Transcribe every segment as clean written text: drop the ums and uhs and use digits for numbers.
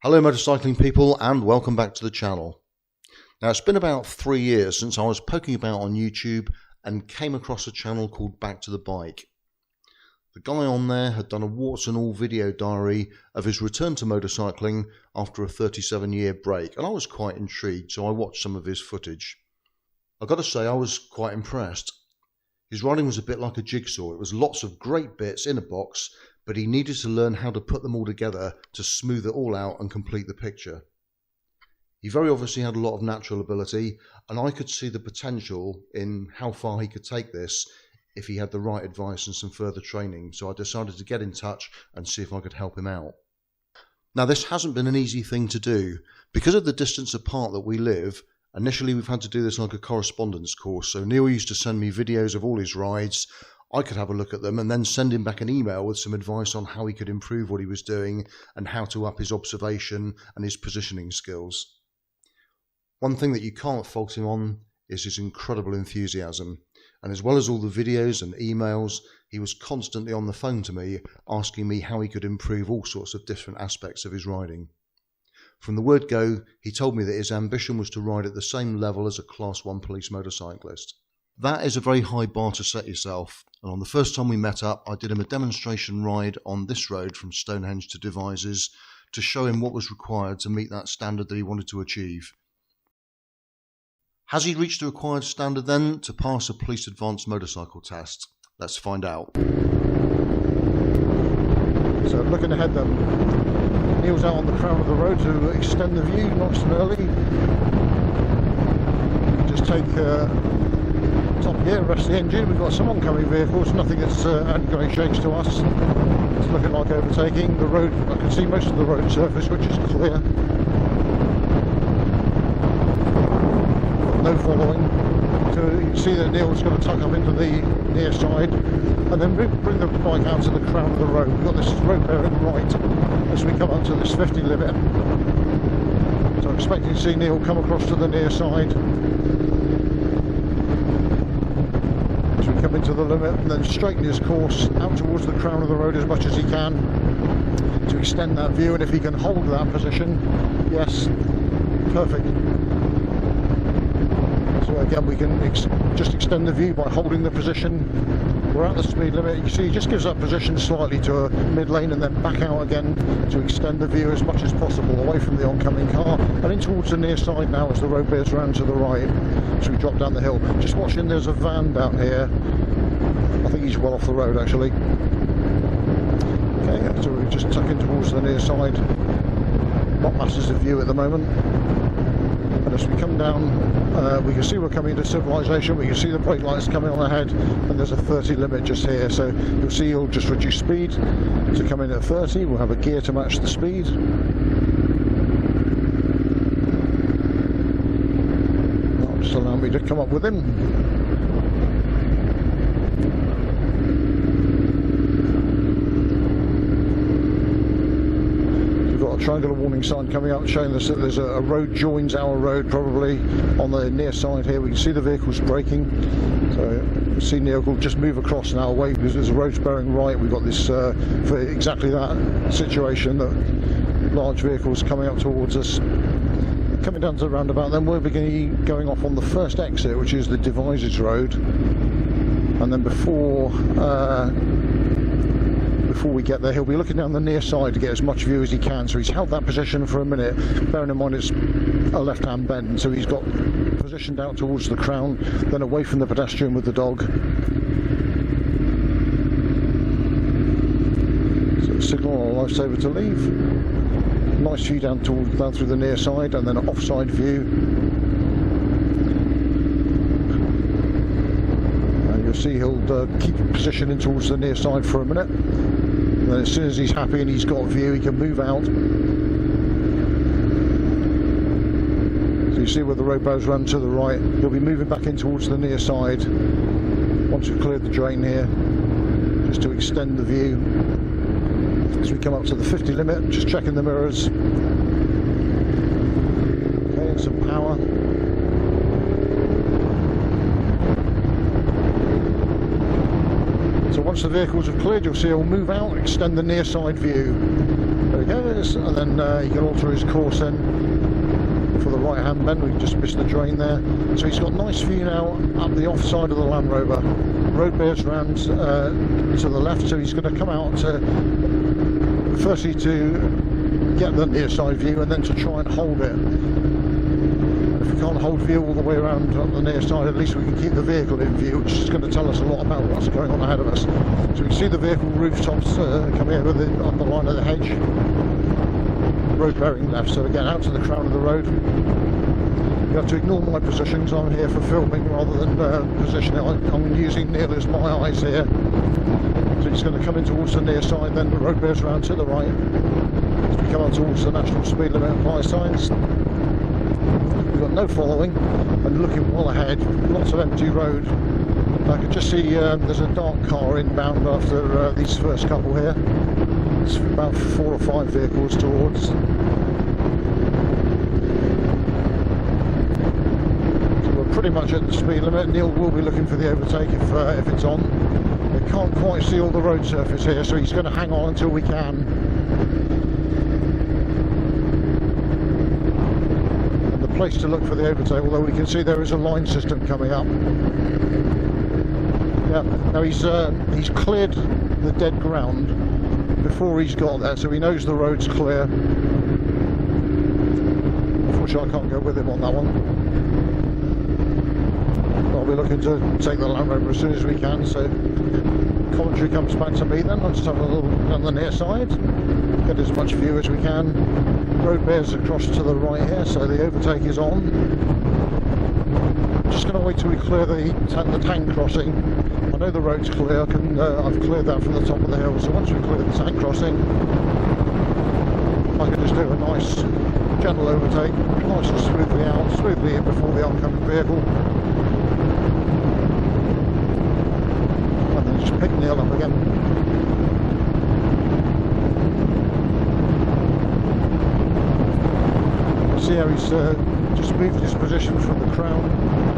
Hello motorcycling people, and welcome back to the channel. Now it's been about 3 years since I was poking about on YouTube and came across a channel called Back to the Bike. The guy on there had done a warts and all video diary of his return to motorcycling after a 37-year break, and I was quite intrigued, so I watched some of his footage. I've got to say I was quite impressed. His riding was a bit like a jigsaw. It was lots of great bits in a box, but he needed to learn how to put them all together to smooth it all out and complete the picture. He very obviously had a lot of natural ability, and I could see the potential in how far he could take this if he had the right advice and some further training, so I decided to get in touch and see if I could help him out. Now this hasn't been an easy thing to do. Because of the distance apart that we live, initially we've had to do this like a correspondence course, so Neil used to send me videos of all his rides. I could have a look at them and then send him back an email with some advice on how he could improve what he was doing and how to up his observation and his positioning skills. One thing that you can't fault him on is his incredible enthusiasm, and as well as all the videos and emails, he was constantly on the phone to me asking me how he could improve all sorts of different aspects of his riding. From the word go, he told me that his ambition was to ride at the same level as a Class 1 police motorcyclist. That is a very high bar to set yourself, and on the first time we met up I did him a demonstration ride on this road from Stonehenge to Devizes to show him what was required to meet that standard that he wanted to achieve. Has he reached the required standard then to pass a police advanced motorcycle test? Let's find out. So looking ahead then, Neil's out on the crown of the road to extend the view nice and early. Just take top gear, rest the engine. We've got some oncoming vehicles, nothing that's ongoing change to us. It's looking like overtaking. The road, I can see most of the road surface, which is clear. No following. So you can see that Neil's going to tuck up into the near side and then bring the bike out to the crown of the road. We've got this road bearing right as we come up to this 50 limit. So I'm expecting to see Neil come across to the near side. Come into the limit and then straighten his course out towards the crown of the road as much as he can to extend that view, and if he can hold that position, yes, perfect. So again we can just extend the view by holding the position. We're at the speed limit. You see he just gives that position slightly to a mid lane and then back out again to extend the view as much as possible away from the oncoming car and in towards the near side now as the road bears round to the right. So we drop down the hill. Just watching, there's a van down here. I think he's well off the road actually. Okay, so we just tuck in towards the near side. Not masses of view at the moment. And as we come down, we can see we're coming into civilization. We can see the brake lights coming on ahead, and there's a 30 limit just here. So you'll see he'll just reduce speed to come in at 30. We'll have a gear to match the speed. That'll just allow me to come up with him. Triangular warning sign coming up showing us that there's a road joins our road probably on the near side here. We can see the vehicles braking, so we see Neil will just move across now away because there's a road bearing right. We've got this for exactly that situation, that large vehicles coming up towards us. Coming down to the roundabout then we're beginning going off on the first exit, which is the Devizes road, and then before we get there he'll be looking down the near side to get as much view as he can. So he's held that position for a minute, bearing in mind it's a left hand bend, so he's got positioned out towards the crown, then away from the pedestrian with the dog. So signal on a lifesaver to leave. Nice view down through the near side, and then an offside view. And you'll see he'll keep positioning towards the near side for a minute. And then as soon as he's happy and he's got view, he can move out. So you see where the road bows run to the right. He'll be moving back in towards the near side once we've cleared the drain here, just to extend the view. As we come up to the 50 limit, just checking the mirrors. Okay, and some power. So once the vehicles have cleared, you'll see it'll move out, extend the near side view. There we go, is, and then he can alter his course then for the right hand bend. We just missed the drain there. So he's got nice view now up the off side of the Land Rover. Road bears round to the left, so he's going to come out firstly to get the near side view and then to try and hold it. If we can't hold view all the way around on the near side, at least we can keep the vehicle in view, which is going to tell us a lot about what's going on ahead of us. So we can see the vehicle rooftops coming over on the line of the hedge. Road bearing left, so again out to the crown of the road. You have to ignore my positions, I'm here for filming rather than positioning. I'm using Neil as my eyes here. So he's going to come in towards the near side, then the road bears around to the right. As we come out towards the national speed limit and fire signs. We've got no following and looking well ahead, lots of empty road. I can just see there's a dark car inbound after these first couple here. It's about 4 or 5 vehicles towards. So we're pretty much at the speed limit. Neil will be looking for the overtake if it's on. We can't quite see all the road surface here, so he's going to hang on until we can. And the place to look for the overtake, although we can see there is a line system coming up. Yeah, now he's cleared the dead ground before he's got there, so he knows the road's clear. Unfortunately, I can't go with him on that one. I'll be looking to take the Land Rover as soon as we can, so commentary comes back to me then. I'll just have a little on the near side, get as much view as we can. Road bears across to the right here, so the overtake is on. Just going to wait till we clear the tank crossing. I know the road's clear, I've cleared that from the top of the hill, so once we clear the tank crossing, I can just do a nice gentle overtake, nice and smoothly in before the oncoming vehicle. And then just pick Neil up again. See how he's just moved his position from the crown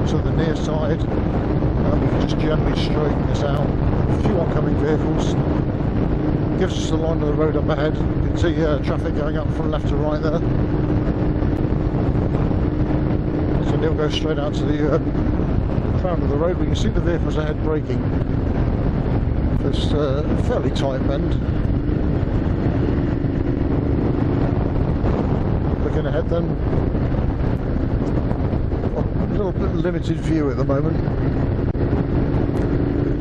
to the near side. We can just gently straighten this out. A few oncoming vehicles. Gives us the line of the road up ahead. You can see traffic going up from left to right there. So Neil goes straight out to the crown of the road. We can see the vehicles ahead braking. It's a fairly tight bend. Looking ahead then. A little bit limited view at the moment.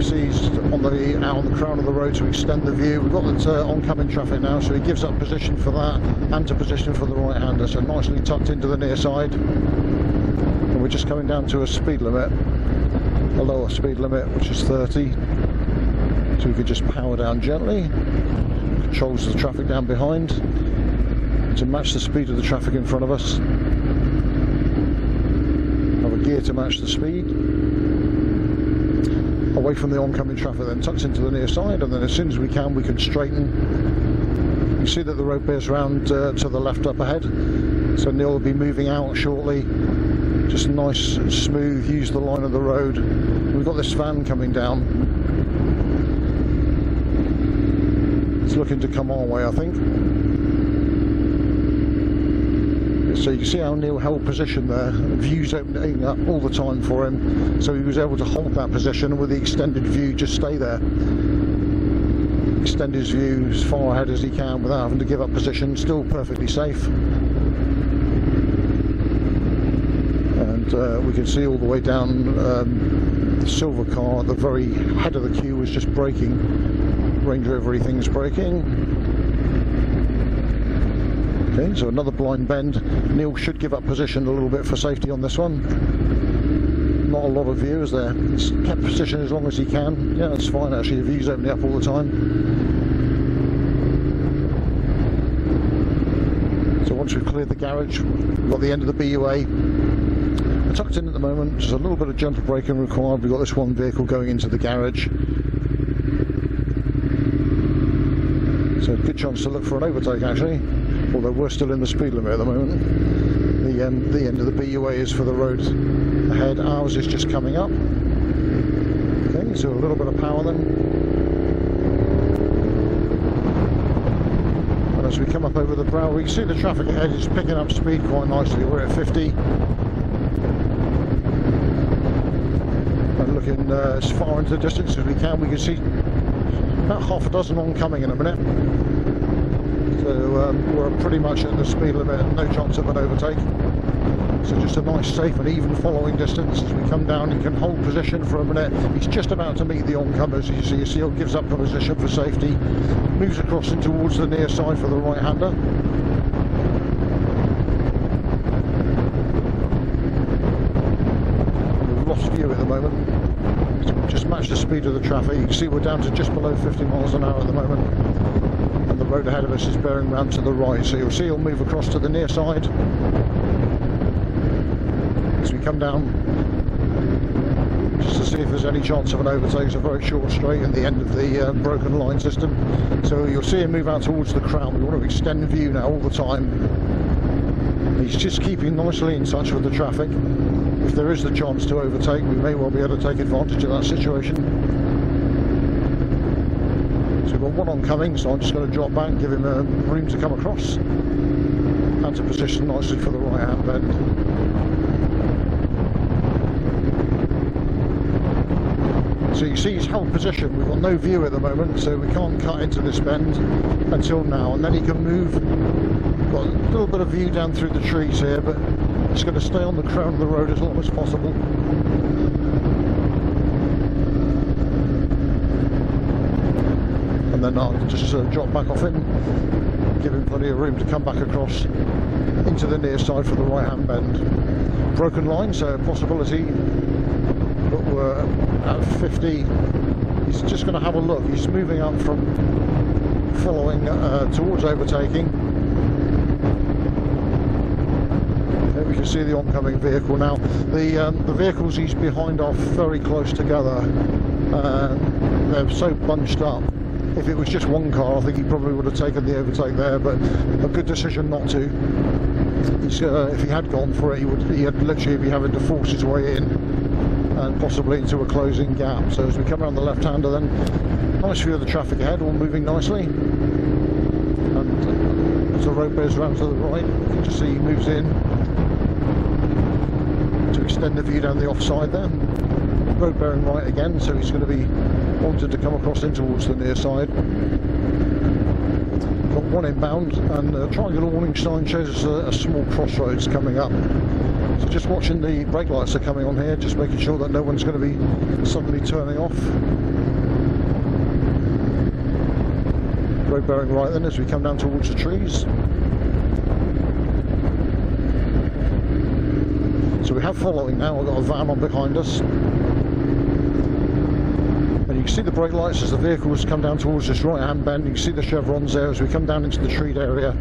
See he's out on the crown of the road to extend the view. We've got that oncoming traffic now, so he gives up position for that and to position for the right hander, so nicely tucked into the near side. And we're just coming down to a speed limit, a lower speed limit, which is 30. So we could just power down gently, controls the traffic down behind to match the speed of the traffic in front of us. Have a gear to match the speed. Away from the oncoming traffic, then tucks into the near side, and then as soon as we can straighten. You see that the road bears round to the left up ahead, so Neil will be moving out shortly. Just nice and smooth, use the line of the road. We've got this van coming down. It's looking to come our way, I think. So you can see how Neil held position there, views opening up all the time for him, so he was able to hold that position with the extended view, just stay there. Extend his view as far ahead as he can without having to give up position, still perfectly safe. And we can see all the way down the silver car at the very head of the queue was just braking. Range Rover everything's braking. Okay, so another blind bend. Neil should give up position a little bit for safety on this one. Not a lot of view, is there? He's kept position as long as he can. Yeah, that's fine actually, the view's opening up all the time. So once we've cleared the garage, we've got the end of the BUA. We're tucked in at the moment, just a little bit of gentle braking required. We've got this one vehicle going into the garage. So good chance to look for an overtake actually. Although we're still in the speed limit at the moment. The end of the BUA is for the road ahead. Ours is just coming up. Okay, so a little bit of power then. And as we come up over the brow, we can see the traffic ahead is picking up speed quite nicely. We're at 50. And looking as far into the distance as we can see about half a dozen oncoming in a minute. So we're pretty much at the speed limit, no chance of an overtake. So just a nice, safe and even following distance as we come down. He can hold position for a minute. He's just about to meet the oncomers. You see, he gives up the position for safety, moves across in towards the near side for the right-hander. We've lost view at the moment. So we've just matched the speed of the traffic. You can see we're down to just below 50 miles an hour at the moment. And the road ahead of us is bearing round to the right. So you'll see he'll move across to the near side. As we come down, just to see if there's any chance of an overtake. It's a very short straight at the end of the broken line system. So you'll see him move out towards the crown. We want to extend view now all the time. He's just keeping nicely in touch with the traffic. If there is the chance to overtake, we may well be able to take advantage of that situation. So we've got one oncoming, so I'm just going to drop back, give him room to come across and to position nicely for the right hand bend. So you see he's held position. We've got no view at the moment, so we can't cut into this bend until now, and then he can move. Got a little bit of view down through the trees here, but it's going to stay on the crown of the road as long as possible. And then I'll just drop back off him, give him plenty of room to come back across into the near side for the right hand bend. Broken line, so a possibility. But we're at 50. He's just going to have a look. He's moving up from following towards overtaking. There we can see the oncoming vehicle now. The vehicles he's behind are very close together. They're so bunched up. If it was just one car, I think he probably would have taken the overtake there, but a good decision not to. If he had gone for it, he'd literally be having to force his way in and possibly into a closing gap. So as we come around the left-hander, then nice view of the traffic ahead, all moving nicely. And as the road bears around to the right, you can just see he moves in to extend the view down the offside there. Road bearing right again, so he's going to be wanted to come across in towards the near side. Got one inbound, and a triangular warning sign shows us a small crossroads coming up. So just watching the brake lights are coming on here, just making sure that no one's going to be suddenly turning off. Road bearing right then as we come down towards the trees. So we have following now. We've got a van on behind us. And you can see the brake lights as the vehicles come down towards this right hand bend. You can see the chevrons there as we come down into the treed area.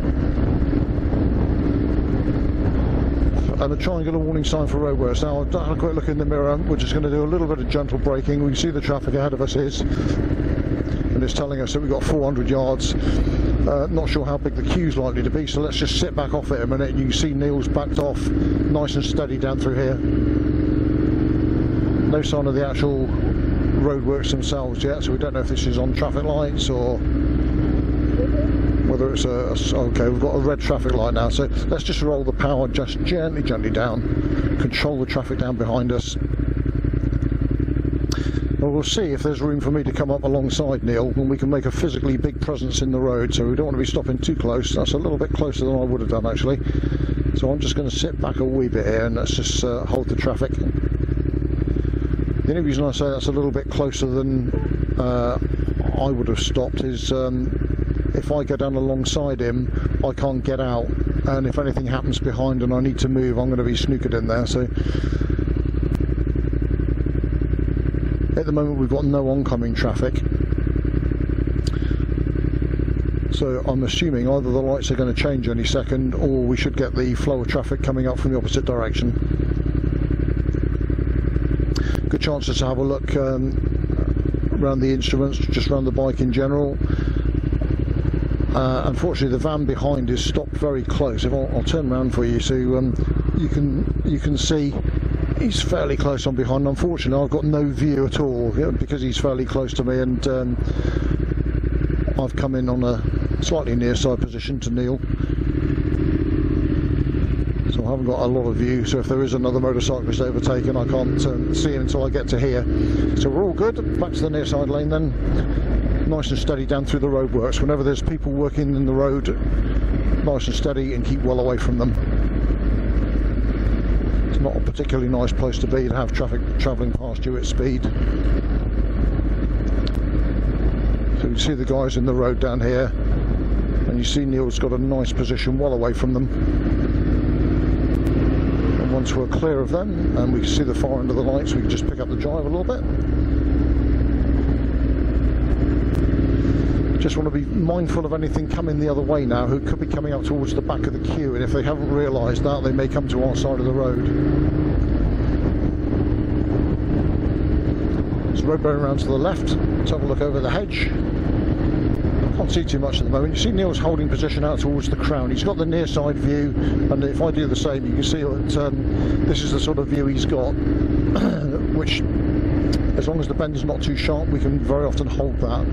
And a triangular warning sign for roadworks. Now I've done a quick look in the mirror. We're just going to do a little bit of gentle braking. We can see the traffic ahead of us is, and it's telling us that we've got 400 yards. Not sure how big the queue's likely to be, so let's just sit back off it a minute. And you can see Neil's backed off nice and steady down through here. No sign of the actual roadworks themselves yet, so we don't know if this is on traffic lights or whether it's okay, we've got a red traffic light now, so let's just roll the power just gently down, control the traffic down behind us. Well, we'll see if there's room for me to come up alongside Neil when we can make a physically big presence in the road, so we don't want to be stopping too close. That's a little bit closer than I would have done actually, so I'm just going to sit back a wee bit here and let's just hold the traffic. The only reason I say that's a little bit closer than I would have stopped is if I go down alongside him, I can't get out, and if anything happens behind and I need to move, I'm going to be snookered in there. So at the moment we've got no oncoming traffic, so I'm assuming either the lights are going to change any second, or we should get the flow of traffic coming up from the opposite direction. Good chances to have a look around the instruments, just around the bike in general. Unfortunately the van behind is stopped very close. If I'll turn around for you, so you can see he's fairly close on behind. Unfortunately I've got no view at all because he's fairly close to me, and I've come in on a slightly near side position to Neil. So I haven't got a lot of view, so if there is another motorcyclist overtaken, I can't see him until I get to here. So we're all good. Back to the near side lane then. Nice and steady down through the roadworks. Whenever there's people working in the road, nice and steady and keep well away from them. It's not a particularly nice place to be to have traffic travelling past you at speed. So you see the guys in the road down here, and you see Neil's got a nice position well away from them. Once we're clear of them and we can see the far end of the lights, we can just pick up the drive a little bit. Just want to be mindful of anything coming the other way now who could be coming up towards the back of the queue, and if they haven't realised that, they may come to our side of the road. There's a road going around to the left. Let's have a look over the hedge. Can't see too much at the moment. You see Neil's holding position out towards the crown. He's got the near side view, and if I do the same, you can see that this is the sort of view he's got, which, as long as the bend is not too sharp, we can very often hold that.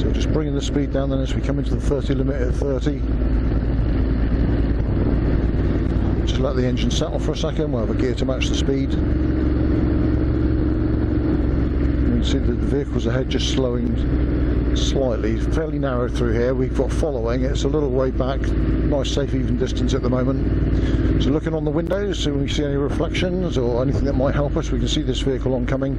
So just bringing the speed down then as we come into the 30 limit at 30. Just let the engine settle for a second. We'll have a gear to match the speed. See the vehicles ahead just slowing slightly, fairly narrow through here. We've got following, it's a little way back, nice safe even distance at the moment. So looking on the windows, so when we see any reflections or anything that might help us, we can see this vehicle oncoming.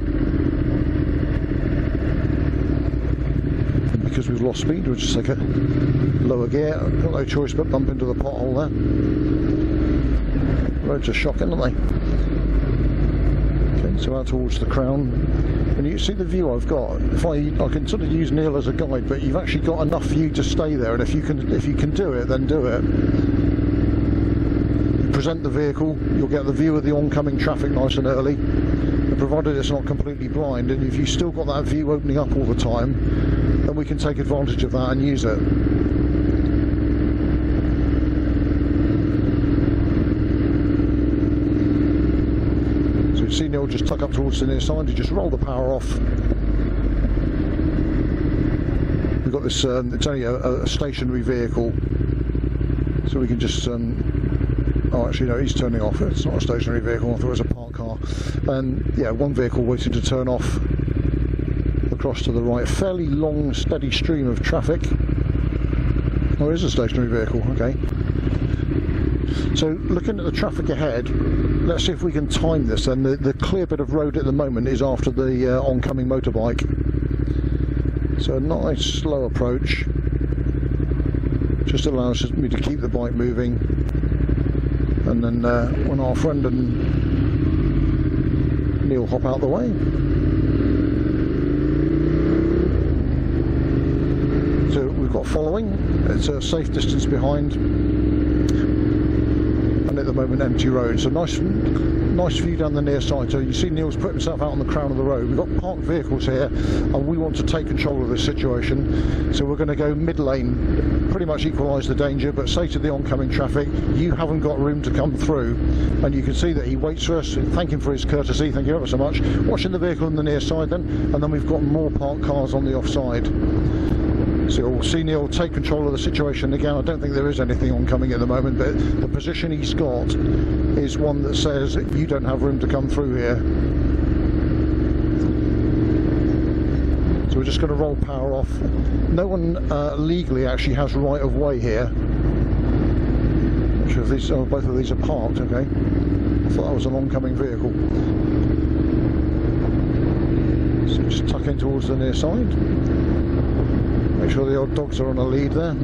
And because we've lost speed, we'll just take a lower gear. Got no choice but bump into the pothole there. Roads are shocking, aren't they? Okay, so out towards the crown. And you see the view I've got. If I can sort of use Neil as a guide, but you've actually got enough view to stay there. And if you can do it, then do it. You present the vehicle, you'll get the view of the oncoming traffic nice and early. And provided it's not completely blind, and if you've still got that view opening up all the time, then we can take advantage of that and use it. See Neil just tuck up towards the near side, you just roll the power off. We've got this, it's only a stationary vehicle, so we can just, oh actually no, he's turning off, it's not a stationary vehicle, I thought it was a parked car. And yeah, one vehicle waiting to turn off across to the right. Fairly long, steady stream of traffic. Oh, it is a stationary vehicle, okay. So looking at the traffic ahead, let's see if we can time this. And the clear bit of road at the moment is after the oncoming motorbike. So a nice slow approach. Just allows me to keep the bike moving. And then when our friend and Neil hop out the way. So we've got following. It's a safe distance behind. At the moment empty road, so nice view down the near side. So you see Neil's put himself out on the crown of the road. We've got parked vehicles here and we want to take control of this situation, so we're going to go mid lane, pretty much equalise the danger, but say to the oncoming traffic, you haven't got room to come through. And you can see that he waits for us. Thank him for his courtesy, thank you ever so much. Watching the vehicle on the near side then, and then we've got more parked cars on the offside. So we'll see Neil take control of the situation again. I don't think there is anything oncoming at the moment, but the position he's got is one that says you don't have room to come through here. So we're just going to roll power off. No one legally actually has right of way here. Not sure if these, oh, both of these are parked, okay. I thought that was an oncoming vehicle. So just tuck in towards the near side. Make sure the old dogs are on a lead there.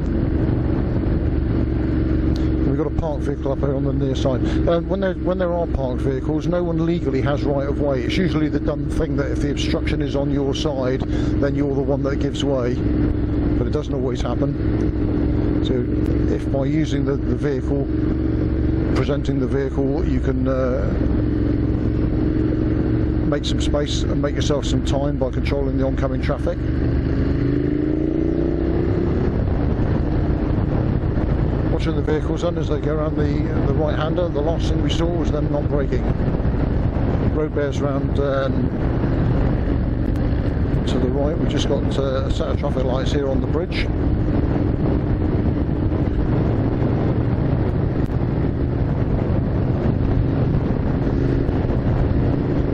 We've got a parked vehicle up here on the near side. When there are parked vehicles, no one legally has right of way. It's usually the done thing that if the obstruction is on your side, then you're the one that gives way. But it doesn't always happen. So if by using the vehicle, presenting the vehicle, you can make some space and make yourself some time by controlling the oncoming traffic. Watching the vehicles then as they go around the right-hander. The last thing we saw was them not braking. Road bears around to the right. We've just got a set of traffic lights here on the bridge.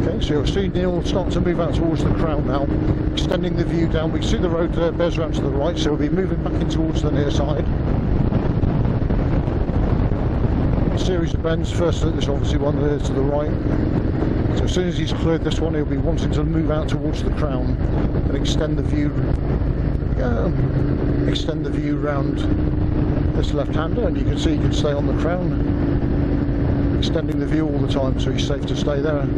Okay, so you'll see Neil start to move out towards the crown now, extending the view down. We can see the road bears around to the right, so we'll be moving back in towards the near side. A series of bends. First, there's obviously one there to the right. So as soon as he's cleared this one, he'll be wanting to move out towards the crown and extend the view round this left-hander, and you can see he can stay on the crown, extending the view all the time, so he's safe to stay there. And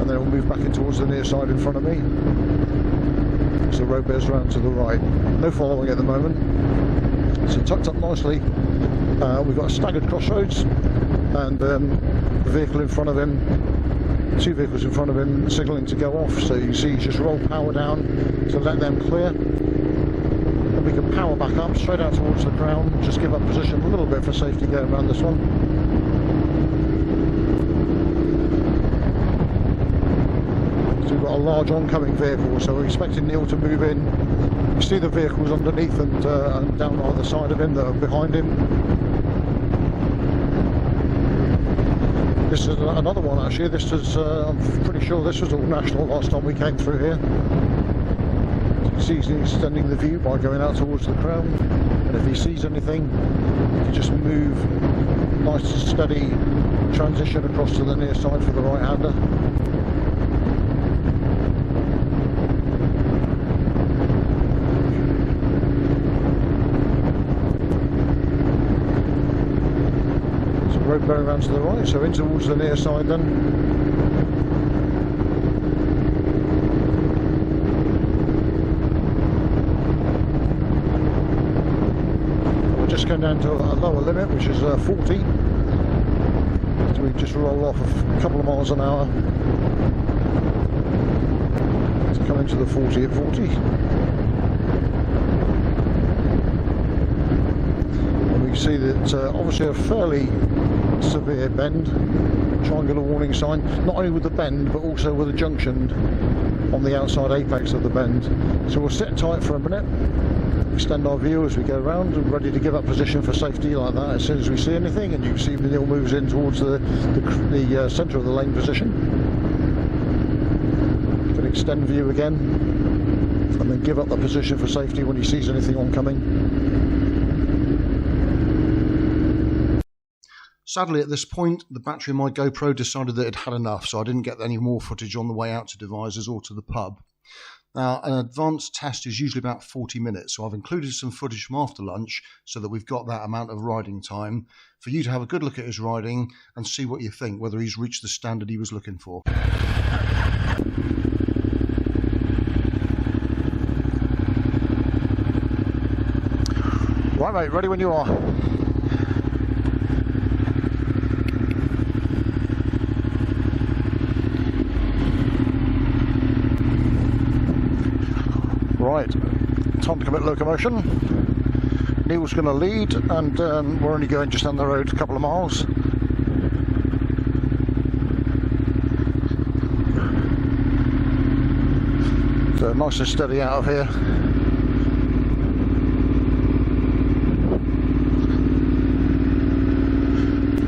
then he'll move back in towards the near side in front of me. So the road bears around to the right. No following at the moment. So tucked up nicely. We've got a staggered crossroads, and the vehicle in front of him, two vehicles in front of him signalling to go off, so you see he's just rolled power down to let them clear. And we can power back up straight out towards the crown, just give up position a little bit for safety going around this one. So we've got a large oncoming vehicle, so we're expecting Neil to move in. You see the vehicles underneath and down either side of him that are behind him. This is another one actually. This is, I'm pretty sure this was all national last time we came through here. So you see he's extending the view by going out towards the crown, and if he sees anything, he can just move nice and steady transition across to the near side for the right-hander. Road bearing around to the right, so in towards the near side then. We're just going down to a lower limit, which is 40. So we just roll off a couple of miles an hour to come into the 40 at 40. And we see that obviously a fairly severe bend, triangular warning sign, not only with the bend but also with a junction on the outside apex of the bend. So we'll sit tight for a minute, extend our view as we go around, and ready to give up position for safety like that as soon as we see anything. And you can see Neil moves in towards the centre of the lane position. You can extend view again and then give up the position for safety when he sees anything oncoming. Sadly, at this point, the battery in my GoPro decided that it had enough, so I didn't get any more footage on the way out to Devizes or to the pub. Now, an advanced test is usually about 40 minutes, so I've included some footage from after lunch so that we've got that amount of riding time for you to have a good look at his riding and see what you think, whether he's reached the standard he was looking for. Right mate, ready when you are. Right, time to commit locomotion. Neil's going to lead, and we're only going just down the road a couple of miles. So nice and steady out of here.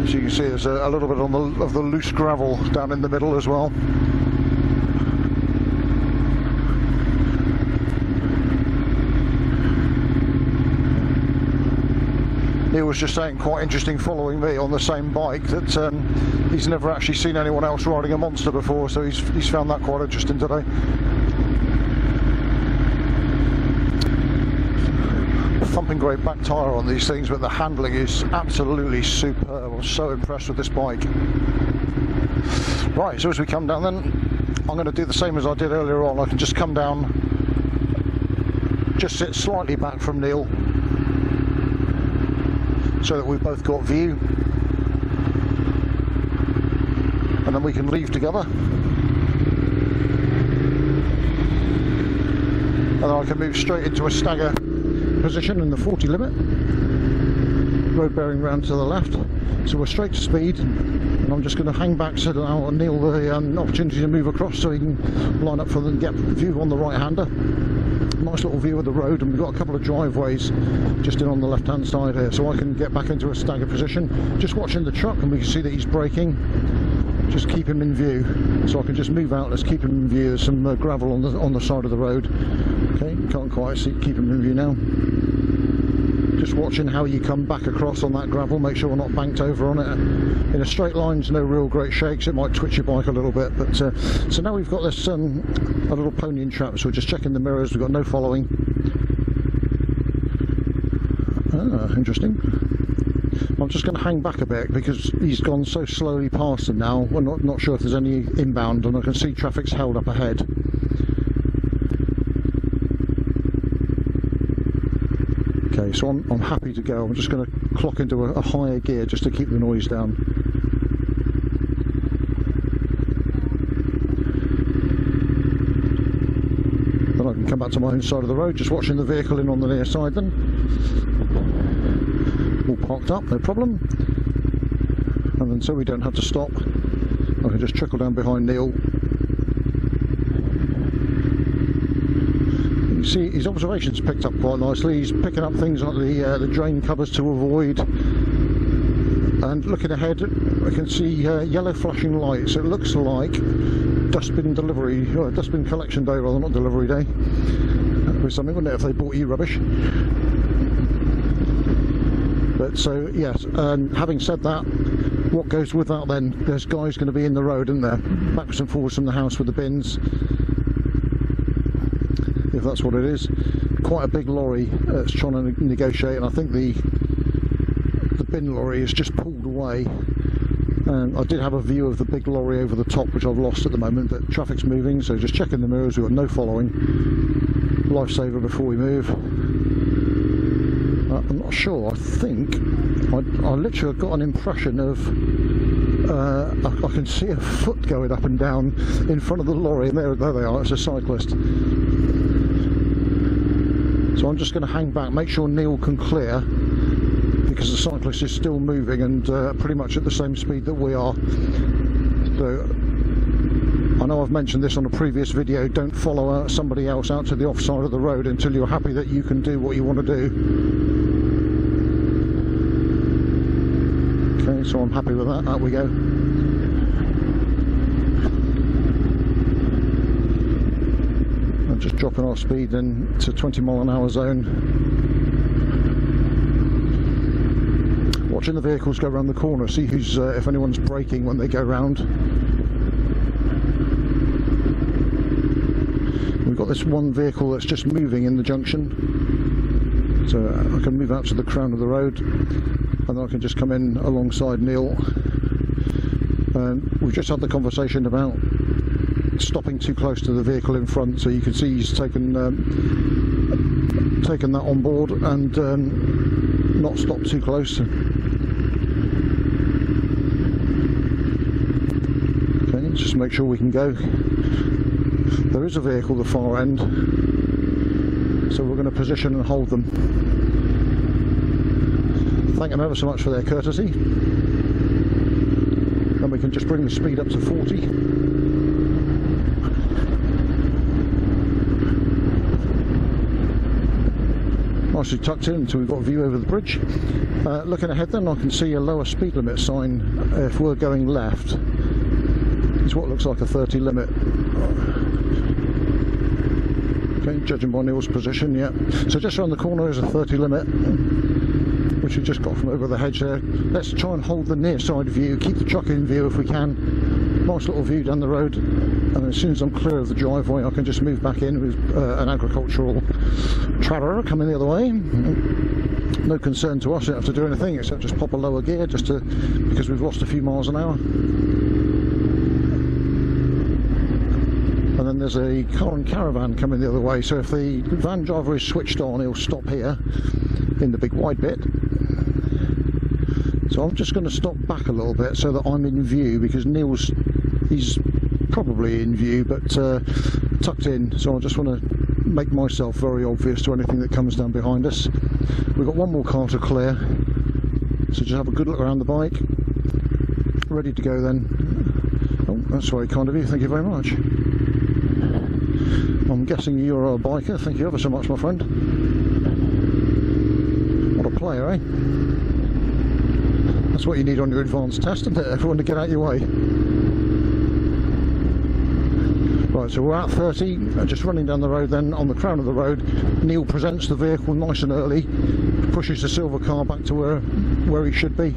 As you can see, there's a little bit of the loose gravel down in the middle as well. Neil was just saying, quite interesting following me on the same bike, that he's never actually seen anyone else riding a monster before, so he's found that quite interesting today. Thumping great back tyre on these things, but the handling is absolutely superb. I was so impressed with this bike. Right, so as we come down then, I'm going to do the same as I did earlier on. I can just come down, just sit slightly back from Neil, so that we've both got view, and then we can leave together, and then I can move straight into a stagger position in the 40 limit. road bearing round to the left, so we're straight to speed, and I'm just going to hang back so that I'll Neil the opportunity to move across so he can line up for the get view on the right hander. Nice little view of the road, and we've got a couple of driveways just in on the left hand side here, so I can get back into a staggered position. Just watching the truck, and we can see that he's braking. Just keep him in view, so I can just move out. Let's keep him in view. There's some gravel on the side of the road. Okay, can't quite see. Keep him in view now. Just watching how you come back across on that gravel. Make sure we're not banked over on it. In a straight line, there's no real great shakes. It might twitch your bike a little bit. But so now we've got this a little ponying trap. So we're just checking the mirrors. We've got no following. Interesting. I'm just going to hang back a bit because he's gone so slowly past them now. We're not sure if there's any inbound, and I can see traffic's held up ahead. Okay, so I'm happy to go. I'm just going to clock into a higher gear just to keep the noise down. Then I can come back to my own side of the road, just watching the vehicle in on the near side then. All parked up, no problem. And then so we don't have to stop, I can just trickle down behind Neil. You see his observations picked up quite nicely. He's picking up things like the drain covers to avoid. And looking ahead, I can see yellow flashing lights. It looks like dustbin delivery, or dustbin collection day rather, not delivery day. That would be something, wouldn't it, if they bought you rubbish? But so yes, and having said that, what goes with that then? There's guys going to be in the road, isn't there? Backwards and forwards from the house with the bins, if that's what it is. Quite a big lorry that's trying to negotiate, and I think the bin lorry is just pulled away. And I did have a view of the big lorry over the top, which I've lost at the moment, but traffic's moving, so just checking the mirrors. We've got no following. Lifesaver before we move. I'm not sure. I think I literally got an impression of I can see a foot going up and down in front of the lorry, and there they are. It's a cyclist. So I'm just going to hang back, make sure Neil can clear, because the cyclist is still moving and pretty much at the same speed that we are. So I know I've mentioned this on a previous video, don't follow somebody else out to the off side of the road until you're happy that you can do what you want to do. Okay, so I'm happy with that. Out we go. I'm just dropping our speed then to 20-mile-an-hour zone. Watching the vehicles go around the corner, see who's if anyone's braking when they go round. We've got this one vehicle that's just moving in the junction, so I can move out to the crown of the road, and then I can just come in alongside Neil. We've just had the conversation about stopping too close to the vehicle in front, so you can see he's taken that on board and not stopped too close. Okay, just make sure we can go. There is a vehicle at the far end, so we're going to position and hold them. Thank them ever so much for their courtesy. Then we can just bring the speed up to 40. Nicely tucked in until we've got a view over the bridge. Looking ahead then, I can see a lower speed limit sign if we're going left. It's what looks like a 30 limit. Okay, judging by Neil's position, yeah. So just around the corner is a 30 limit, which we just got from over the hedge there. Let's try and hold the near side view, keep the truck in view if we can. Nice little view down the road, and as soon as I'm clear of the driveway I can just move back in with an agricultural trailer coming the other way. No concern to us, you don't have to do anything except just pop a lower gear just to, because we've lost a few miles an hour. And then there's a car and caravan coming the other way, so if the van driver is switched on, he'll stop here in the big wide bit. So I'm just going to stop back a little bit so that I'm in view, because he's probably in view but tucked in, so I just want to make myself very obvious to anything that comes down behind us. We've got one more car to clear, So just have a good look around the bike. Ready to go then. Oh, that's very kind of you, thank you very much. I'm guessing you're a biker, thank you ever so much, my friend. What a player, eh? That's what you need on your advanced test, isn't it? Everyone to get out of your way. Right, so we're at 30, just running down the road then. On the crown of the road, Neil presents the vehicle nice and early, pushes the silver car back to where he should be.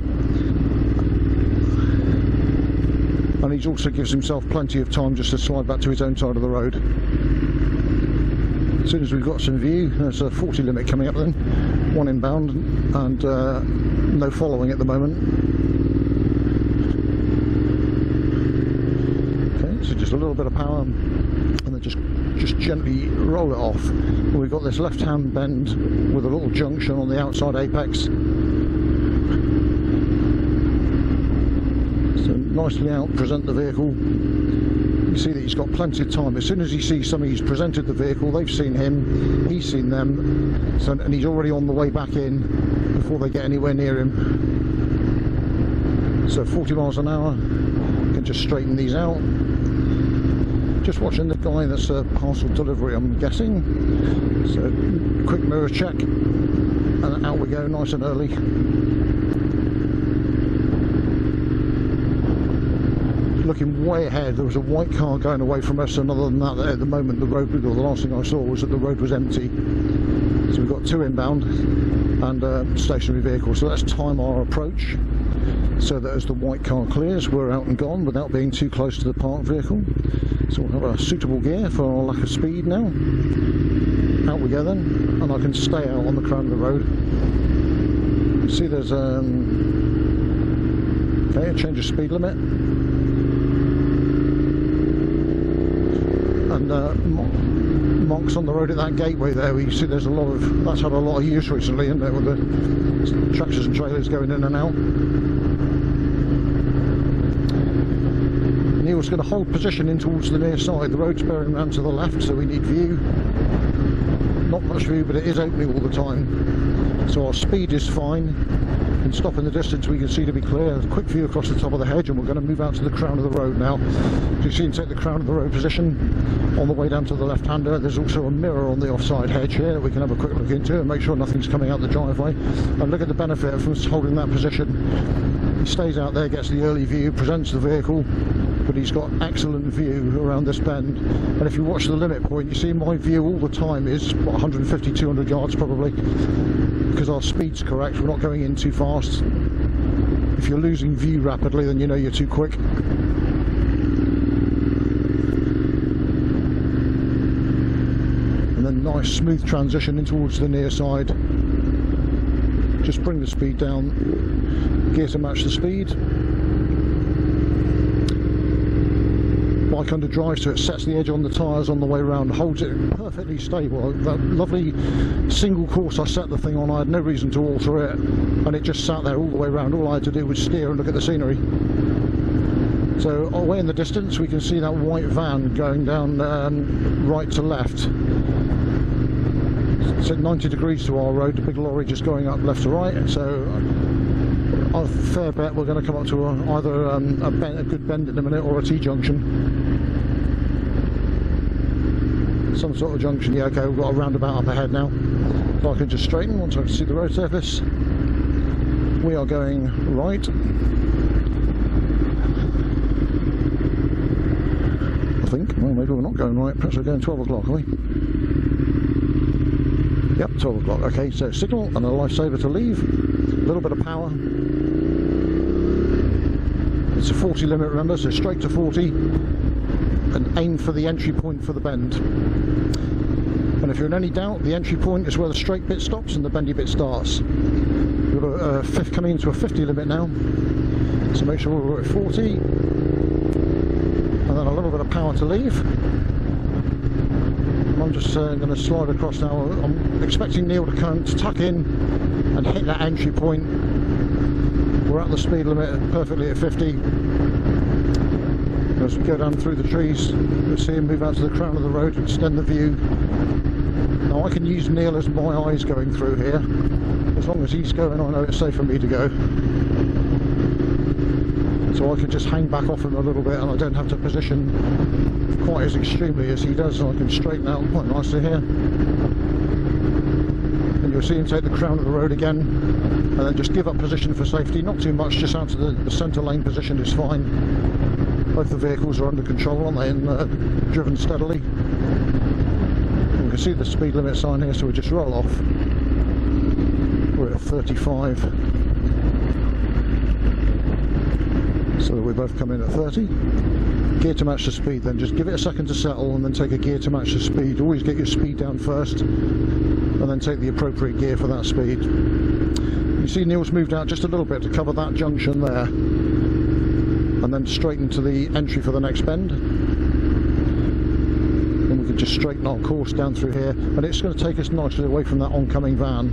And he also gives himself plenty of time just to slide back to his own side of the road. As soon as we've got some view, there's a 40 limit coming up then, one inbound, and no following at the moment. Okay, so just a little bit of power, and then just gently roll it off. We've got this left-hand bend with a little junction on the outside apex. So nicely out, present the vehicle. You see that he's got plenty of time. As soon as he sees somebody who's presented the vehicle, they've seen him, he's seen them, so, and he's already on the way back in before they get anywhere near him. So 40 miles an hour, can just straighten these out. Just watching the guy that's a parcel delivery, I'm guessing. So quick mirror check, and out we go nice and early. Looking way ahead, there was a white car going away from us, and other than that, at the moment the road, the last thing I saw was that the road was empty. So we've got two inbound and a stationary vehicle, so let's time our approach so that as the white car clears we're out and gone without being too close to the parked vehicle. So we'll have a suitable gear for our lack of speed now. Out we go then, and I can stay out on the crown of the road. You see there's okay, a change of speed limit. And marks on the road at that gateway there, you see there's a lot of, that's had a lot of use recently, isn't it, with the tractors and trailers going in and out. Neil's going to hold position in towards the near side. The road's bearing round to the left, so we need view. Not much view, but it is opening all the time. So our speed is fine. And stop in the distance, we can see to be clear. A quick view across the top of the hedge, and we're going to move out to the crown of the road now. So you see him take the crown of the road position on the way down to the left-hander. There's also a mirror on the offside hedge here that we can have a quick look into and make sure nothing's coming out the driveway. And look at the benefit of holding that position. He stays out there, gets the early view, presents the vehicle, but he's got excellent view around this bend. And if you watch the limit point, you see my view all the time is what, 150, 200 yards probably, because our speed's correct, we're not going in too fast. If you're losing view rapidly, then you know you're too quick. And then nice smooth transition in towards the near side. Just bring the speed down, gear to match the speed. Bike under drive, so it sets the edge on the tyres on the way round, holds it perfectly stable. That lovely single course I set the thing on, I had no reason to alter it, and it just sat there all the way round. All I had to do was steer and look at the scenery. So away in the distance we can see that white van going down right to left. It's at 90 degrees to our road, the big lorry just going up left to right, so a fair bet we're going to come up to either a good bend in a minute or a T-junction. Some sort of junction, yeah, okay, we've got a roundabout up ahead now. So I can just straighten once I can see the road surface. We are going right. I think, well maybe we're not going right, perhaps we're going 12 o'clock, are we? Yep, 12 o'clock, okay, so signal and a lifesaver to leave. A little bit of power. It's a 40 limit, remember, so straight to 40 and aim for the entry point for the bend. And if you're in any doubt, the entry point is where the straight bit stops and the bendy bit starts. We've got coming into a 50 limit now, so make sure we're at 40, and then a little bit of power to leave. I'm just going to slide across now. I'm expecting Neil to come to tuck in and hit that entry point. We're at the speed limit perfectly at 50. As we go down through the trees, you'll see him move out to the crown of the road to extend the view. Now I can use Neil as my eyes going through here. As long as he's going, I know it's safe for me to go. So I can just hang back off him a little bit, and I don't have to position quite as extremely as he does, so I can straighten out quite nicely here. And you'll see him take the crown of the road again, and then just give up position for safety. Not too much, just out to the centre lane position is fine. Both the vehicles are under control, aren't they, and driven steadily. And we can see the speed limit sign here, so we just roll off. We're at 35. So that we both come in at 30. Gear to match the speed, then just give it a second to settle and then take a gear to match the speed. Always get your speed down first and then take the appropriate gear for that speed. You see Neil's moved out just a little bit to cover that junction there, and then straighten to the entry for the next bend. And we can just straighten our course down through here, and it's going to take us nicely away from that oncoming van.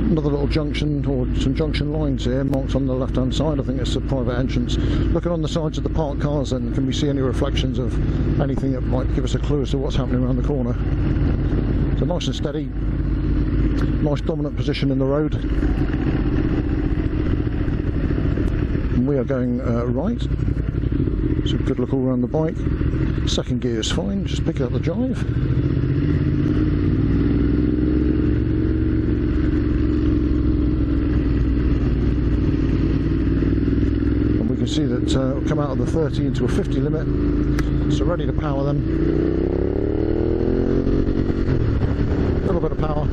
Another little junction, or some junction lines here marked on the left hand side. I think it's a private entrance. Looking on the sides of the parked cars, then can we see any reflections of anything that might give us a clue as to what's happening around the corner? So nice and steady, nice dominant position in the road, and we are going right. So good look all around the bike. Second gear is fine, just pick up the drive. See that we'll come out of the 30 into a 50 limit, so ready to power them. A little bit of power,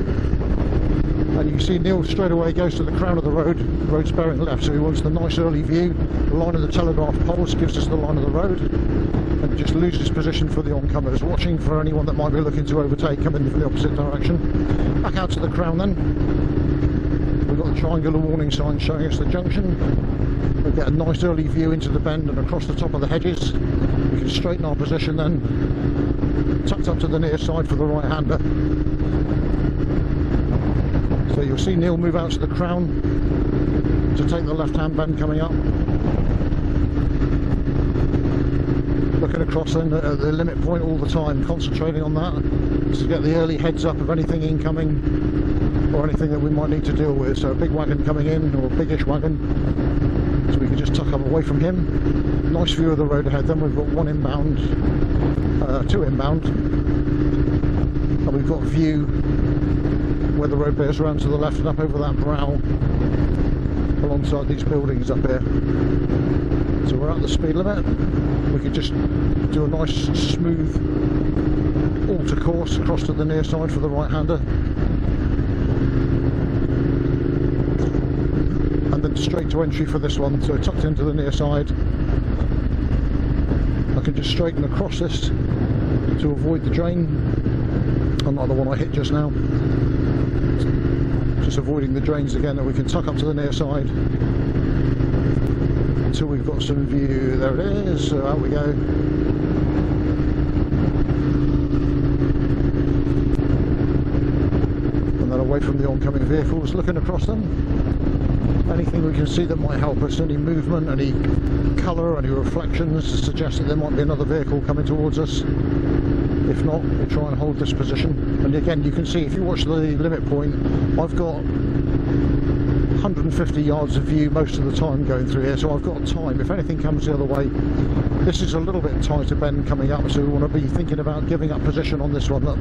and you can see Neil straight away goes to the crown of the road's bearing left, so he wants the nice early view. The line of the telegraph poles gives us the line of the road, and just loses position for the oncomers, watching for anyone that might be looking to overtake, coming from the opposite direction. Back out to the crown then. We've got the triangular warning sign showing us the junction. We get a nice early view into the bend and across the top of the hedges. We can straighten our position then, tucked up to the near side for the right hander. So you'll see Neil move out to the crown to take the left hand bend coming up. Looking across then at the limit point all the time, concentrating on that to get the early heads up of anything incoming or anything that we might need to deal with. So a big wagon coming in, or a biggish wagon. So we can just tuck up away from him. Nice view of the road ahead. Then we've got one inbound, two inbound, and we've got view where the road bears around to the left and up over that brow alongside these buildings up here. So we're at the speed limit. We could just do a nice smooth alter course across to the near side for the right hander. And then straight to entry for this one, so tucked into the near side. I can just straighten across this to avoid the drain, unlike the one I hit just now. Just avoiding the drains again, and we can tuck up to the near side until we've got some view. There it is, so out we go. And then away from the oncoming vehicles, looking across them. Anything we can see that might help us, any movement, any colour, any reflections to suggest that there might be another vehicle coming towards us. If not, we'll try and hold this position. And again, you can see, if you watch the limit point, I've got 150 yards of view most of the time going through here, so I've got time. If anything comes the other way, this is a little bit tighter bend coming up, so we want to be thinking about giving up position on this one. Look,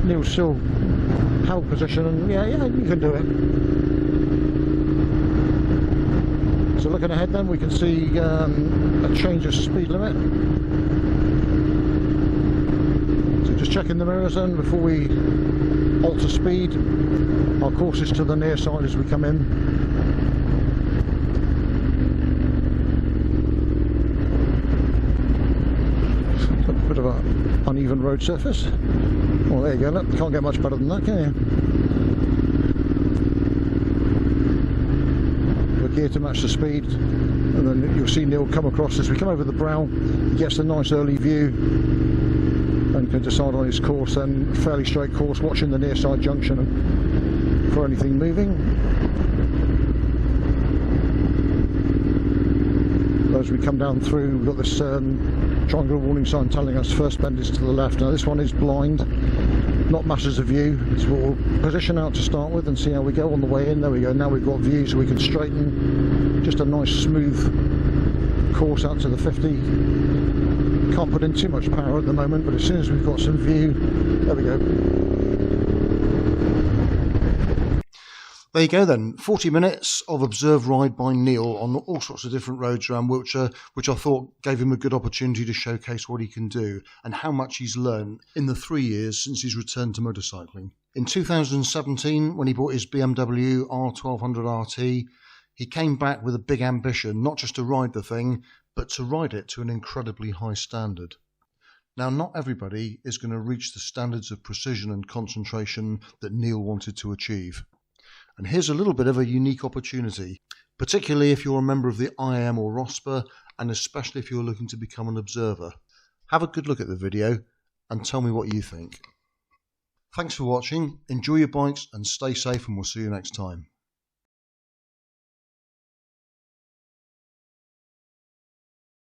Neil's still held position, and yeah, you can do it. So looking ahead then, we can see a change of speed limit. So just checking the mirrors then before we alter speed. Our course is to the near side as we come in. A bit of an uneven road surface. Well, there you go, look, can't get much better than that, can you? Gear to match the speed, and then you'll see Neil come across as we come over the brow. He gets a nice early view and can decide on his course then. Fairly straight course, watching the near side junction for anything moving. As we come down through, we've got this triangular warning sign telling us first bend is to the left. Now this one is blind, not masses of view. So we'll position out to start with and see how we go on the way in. There we go, now we've got view so we can straighten. Just a nice smooth course out to the 50. Can't put in too much power at the moment, but as soon as we've got some view, there we go. There you go then, 40 minutes of observed ride by Neil on all sorts of different roads around Wiltshire, which I thought gave him a good opportunity to showcase what he can do and how much he's learned in the 3 years since he's returned to motorcycling. In 2017, when he bought his BMW R1200 RT, he came back with a big ambition, not just to ride the thing, but to ride it to an incredibly high standard. Now, not everybody is going to reach the standards of precision and concentration that Neil wanted to achieve. And here's a little bit of a unique opportunity, particularly if you're a member of the IAM or ROSPA, and especially if you're looking to become an observer. Have a good look at the video and tell me what you think. Thanks for watching, enjoy your bikes and stay safe, and we'll see you next time.